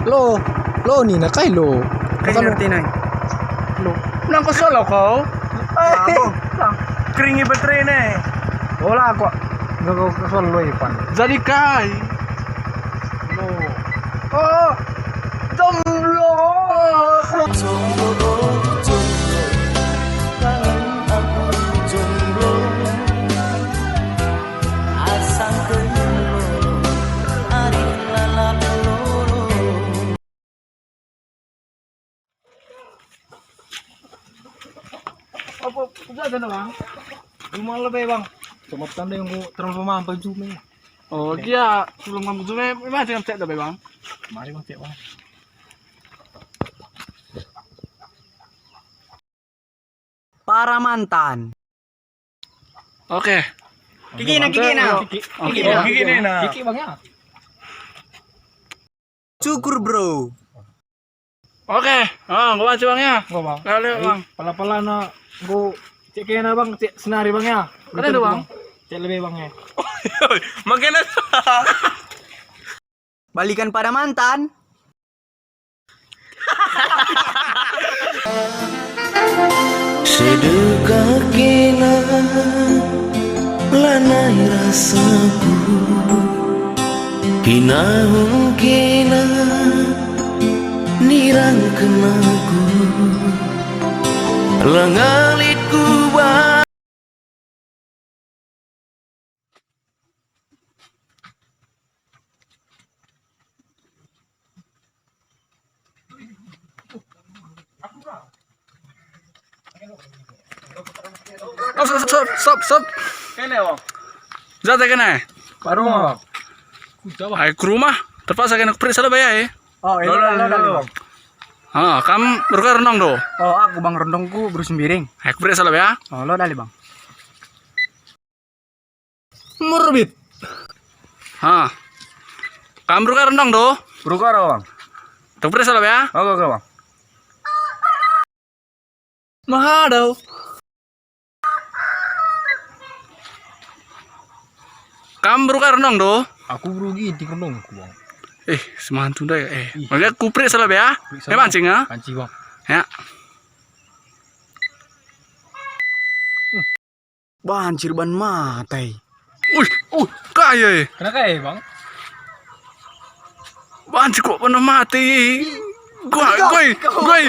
Lo ni na kay lo. Kasi ngerti na. Lo. Nang kasolo ko? Ako. Keringi baterai na eh. Wala ako. Gago kasol lo ipan. Jadi kay. Lo. Oh. Jomblo. Apa? Udah na bang. Rumah lebih bang. Cuma tanda yang ko transforma ang zoom eh. Oh, dia sebelum kamu zoom memang jangan cek dah bang. Mari bang cek bang. Para mantan. Oke. Kiki na. Kiki na. Kiki bang ya. Cukur bro. Oke. Oh, gua aja bang ya. Gua bang. Kali bang. Pala-pala na go cek kaya na bang cek senari bang ya. Kalian tuh bang. Cek lebih bang ya. Makin Balikan pada mantan. Sedekah kena lanai rasaku, kinahun kena nirang kenaku, langalitku ba. Oh, stop. Kene bang. Zat kena. Baru bang. Ay ke rumah. Terpaksa kena periksa lah bayar Oh, ini bang. Ah, kamu berkar renang do. Oh, aku bang rendongku bersembiring. Ay ke periksa lah bayar. Oh, lo dali bang. Murbit. Ah. Kamu berkar renang do. Berukar bang. Terperiksa lah bayar. Oke bang. Mahadau. Kamu berkar renang do. Aku rugi di kendong ku bang. Semantu dah ya. Makanya kuprik salah ya. Mancing ah. Panci bang. Ya. Banjir ban matai. Kaya. Kena kaya bang. Banci kok pernah mati. Gue.